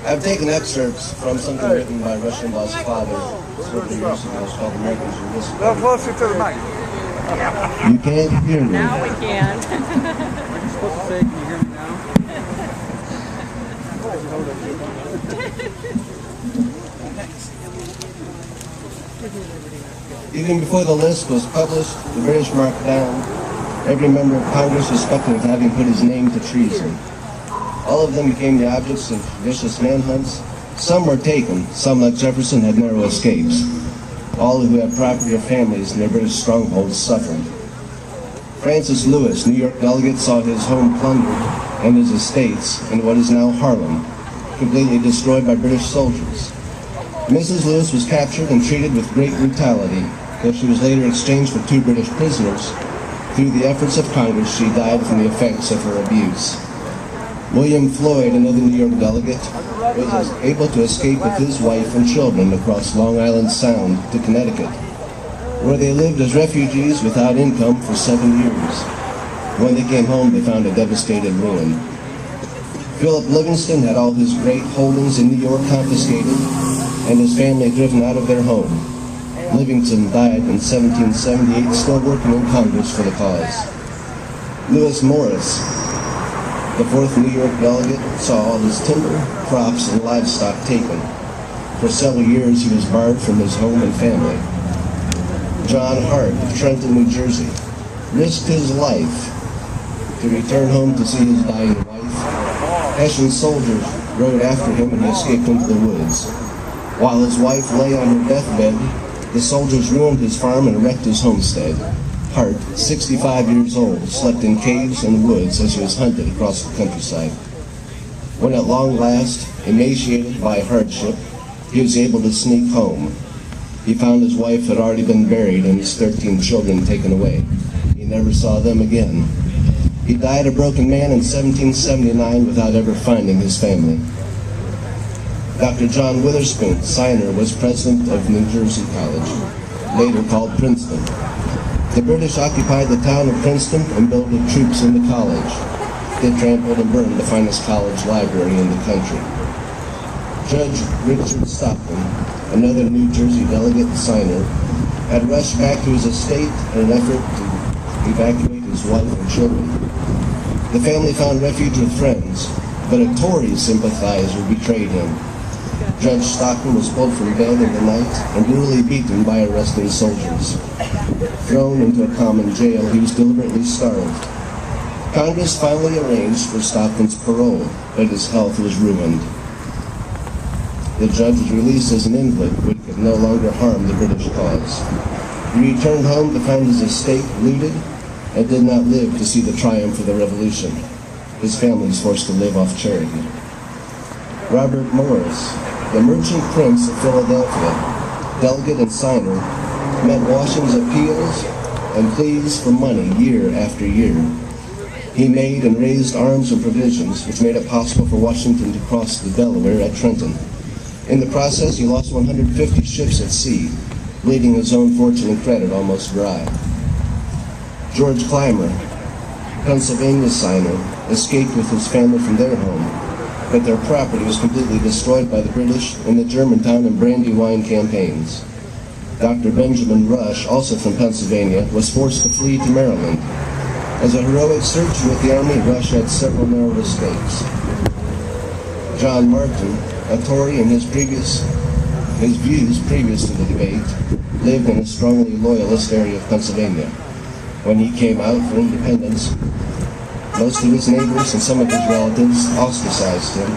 I've taken excerpts from something written by Rush Limbaugh's father several years ago. It's called Americans Who Risk. Closer to the mic. You can't hear me. Now we can. What are you supposed to say? Can you hear me now? Even before the list was published, the British marked down every member of Congress suspected of having put his name to treason. All of them became the objects of vicious manhunts. Some were taken, some, like Jefferson, had narrow escapes. All who had property or families in their British strongholds suffered. Francis Lewis, New York delegate, saw his home plundered and his estates in what is now Harlem, completely destroyed by British soldiers. Mrs. Lewis was captured and treated with great brutality, though she was later exchanged for 2 British prisoners. Through the efforts of Congress, she died from the effects of her abuse. William Floyd, another New York delegate, was able to escape with his wife and children across Long Island Sound to Connecticut, where they lived as refugees without income for 7 years. When they came home, they found a devastated ruin. Philip Livingston had all his great holdings in New York confiscated and his family driven out of their home. Livingston died in 1778, still working in Congress for the cause. Lewis Morris, the 4th New York delegate, saw all his timber, crops, and livestock taken. For several years, he was barred from his home and family. John Hart of Trenton, New Jersey, risked his life to return home to see his dying wife. Hessian soldiers rode after him and he escaped into the woods. While his wife lay on her deathbed, the soldiers ruined his farm and wrecked his homestead. Hart, 65 years old, slept in caves and woods as he was hunted across the countryside. When at long last, emaciated by hardship, he was able to sneak home. He found his wife had already been buried and his 13 children taken away. He never saw them again. He died a broken man in 1779 without ever finding his family. Dr. John Witherspoon, signer, was president of New Jersey College, later called Princeton. The British occupied the town of Princeton and billeted troops in the college. They trampled and burned the finest college library in the country. Judge Richard Stockton, another New Jersey delegate and signer, had rushed back to his estate in an effort to evacuate his wife and children. The family found refuge with friends, but a Tory sympathizer betrayed him. Judge Stockton was pulled from bed in the night and brutally beaten by arresting soldiers. Thrown into a common jail, he was deliberately starved. Congress finally arranged for Stockton's parole, but his health was ruined. The judge was released as an invalid, but could no longer harm the British cause. He returned home to find his estate looted and did not live to see the triumph of the Revolution. His family was forced to live off charity. Robert Morris, the merchant prince of Philadelphia, delegate and signer, met Washington's appeals and pleas for money year after year. He made and raised arms and provisions, which made it possible for Washington to cross the Delaware at Trenton. In the process, he lost 150 ships at sea, bleeding his own fortune and credit almost dry. George Clymer, Pennsylvania signer, escaped with his family from their home, but their property was completely destroyed by the British in the Germantown and Brandywine campaigns. Dr. Benjamin Rush, also from Pennsylvania, was forced to flee to Maryland. As a heroic surgeon with the Army, Rush had several narrow escapes. John Martin, a Tory in his views previous to the debate, lived in a strongly loyalist area of Pennsylvania. When he came out for independence, most of his neighbors and some of his relatives ostracized him.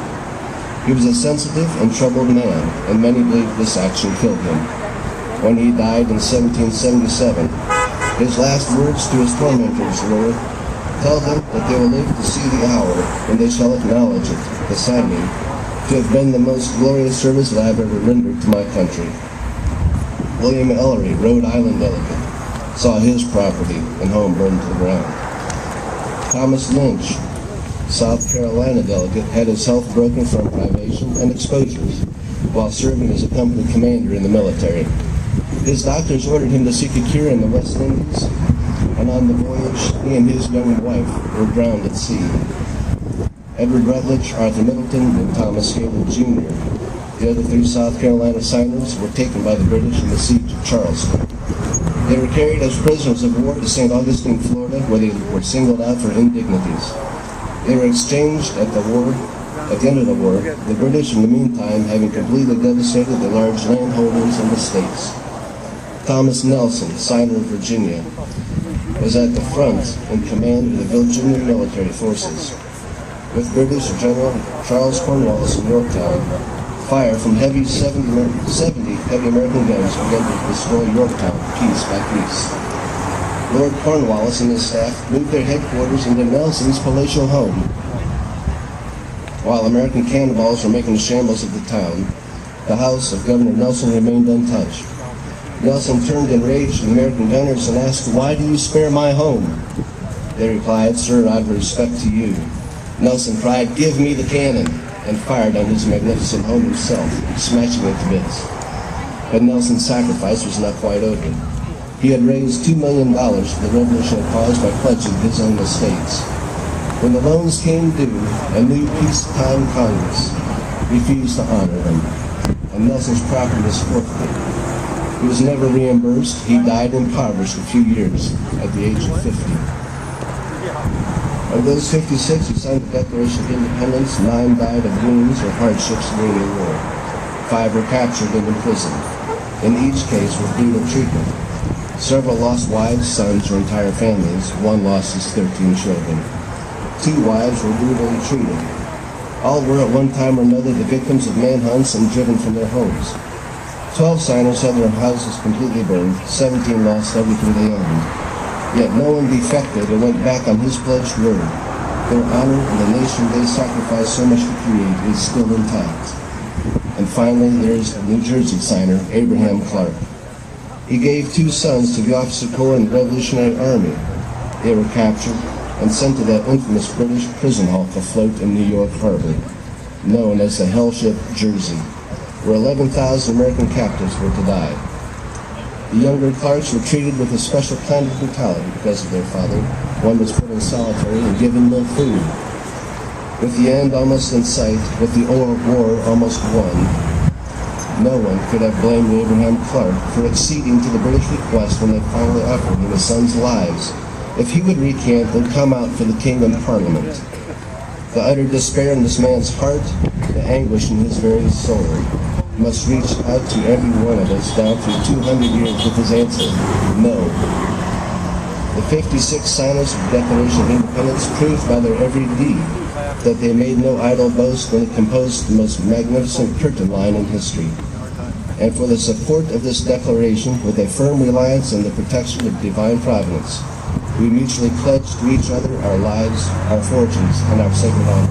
He was a sensitive and troubled man, and many believed this action killed him. When he died in 1777, his last words to his tormentors were, "Tell them that they will live to see the hour when they shall acknowledge it, the signing, to have been the most glorious service that I have ever rendered to my country." William Ellery, Rhode Island delegate, saw his property and home burned to the ground. Thomas Lynch, South Carolina delegate, had his health broken from privation and exposures while serving as a company commander in the military. His doctors ordered him to seek a cure in the West Indies, and on the voyage, he and his young wife were drowned at sea. Edward Rutledge, Arthur Middleton, and Thomas Hayward Jr. The other 3 South Carolina signers were taken by the British in the siege of Charleston. They were carried as prisoners of war to St. Augustine, Florida, where they were singled out for indignities. They were exchanged at the end of the war, the British in the meantime having completely devastated the large landholdings in the states. Thomas Nelson, signer of Virginia, was at the front in command of the Virginia military forces. With British General Charles Cornwallis in Yorktown, fire from 70 heavy American guns began to destroy Yorktown piece by piece. Lord Cornwallis and his staff moved their headquarters into Nelson's palatial home. While American cannonballs were making a shambles of the town, the house of Governor Nelson remained untouched. Nelson turned enraged to the American gunners and asked, "Why do you spare my home?" They replied, "Sir, out of respect to you." Nelson cried, "Give me the cannon," and fired on his magnificent home himself, smashing it to bits. But Nelson's sacrifice was not quite over. He had raised $2 million for the revolutionary cause by pledging his own estates. When the loans came due, a new peacetime Congress refused to honor them, and Nelson's property was forfeited. He was never reimbursed. He died impoverished a few years at the age of 50. Of those 56 who signed the Declaration of Independence, 9 died of wounds or hardships during the war. 5 were captured and imprisoned, in each case with brutal treatment. Several lost wives, sons, or entire families. One lost his 13 children. 2 wives were brutally treated. All were at one time or another the victims of manhunts and driven from their homes. 12 signers had their houses completely burned. 17 lost everything they owned. Yet no one defected or went back on his pledged word. Their honor and the nation they sacrificed so much to create is still intact. And finally, there's the New Jersey signer, Abraham Clark. He gave 2 sons to the officer corps in the Revolutionary Army. They were captured and sent to that infamous British prison hulk afloat in New York Harbor, known as the Hell Ship Jersey, where 11,000 American captives were to die. The younger Clarks were treated with a special kind of brutality because of their father. One was put in solitary and given no food. With the end almost in sight, with the war almost won, no one could have blamed Abraham Clark for acceding to the British request when they finally offered him his sons' lives if he would recant and come out for the king and Parliament. The utter despair in this man's heart, the anguish in his very soul, must reach out to every one of us down through 200 years with his answer, no. The 56 signers of the Declaration of Independence proved by their every deed that they made no idle boast when they composed the most magnificent curtain line in history. And for the support of this declaration, with a firm reliance on the protection of divine providence, we mutually pledge to each other our lives, our fortunes, and our sacred honor.